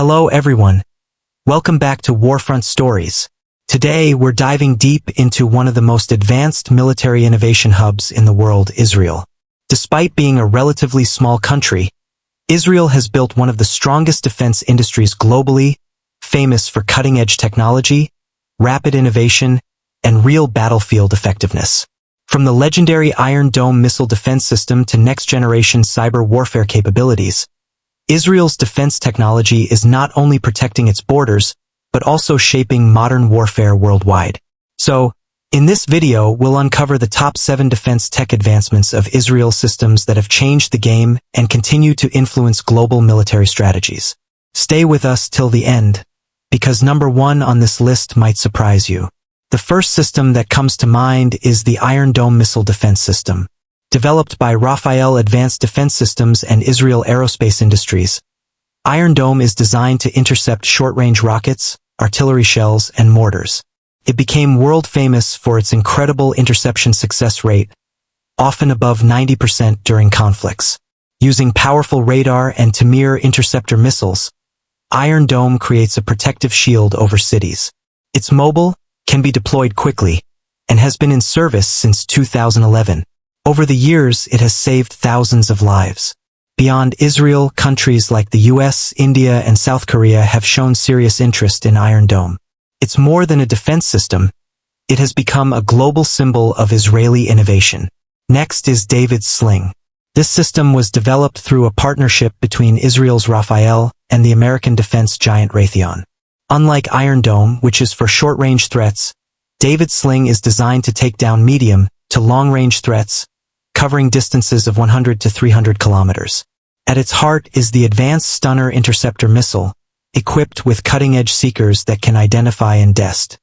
Hello everyone. Welcome back to Warfront Stories. Today we're diving deep into one of the most advanced military innovation hubs in the world, Israel. Despite being a relatively small country, Israel has built one of the strongest defense industries globally, famous for cutting-edge technology, rapid innovation, and real battlefield effectiveness. From the legendary Iron Dome missile defense system to next-generation cyber warfare capabilities, Israel's defense technology is not only protecting its borders, but also shaping modern warfare worldwide. So, in this video, we'll uncover the top 7 defense tech advancements of Israel's systems that have changed the game and continue to influence global military strategies. Stay with us till the end, because number 1 on this list might surprise you. The first system that comes to mind is the Iron Dome missile defense system. Developed by Rafael Advanced Defense Systems and Israel Aerospace Industries, Iron Dome is designed to intercept short-range rockets, artillery shells, and mortars. It became world-famous for its incredible interception success rate, often above 90% during conflicts. Using powerful radar and Tamir interceptor missiles, Iron Dome creates a protective shield over cities. It's mobile, can be deployed quickly, and has been in service since 2011. Over the years, it has saved thousands of lives. Beyond Israel, countries like the US, India, and South Korea have shown serious interest in Iron Dome. It's more than a defense system. It has become a global symbol of Israeli innovation. Next is David's Sling. This system was developed through a partnership between Israel's Rafael and the American defense giant Raytheon. Unlike Iron Dome, which is for short-range threats, David's Sling is designed to take down medium to long-range threats, covering distances of 100 to 300 kilometers. At its heart is the Advanced Stunner Interceptor missile, equipped with cutting-edge seekers that can identify and dest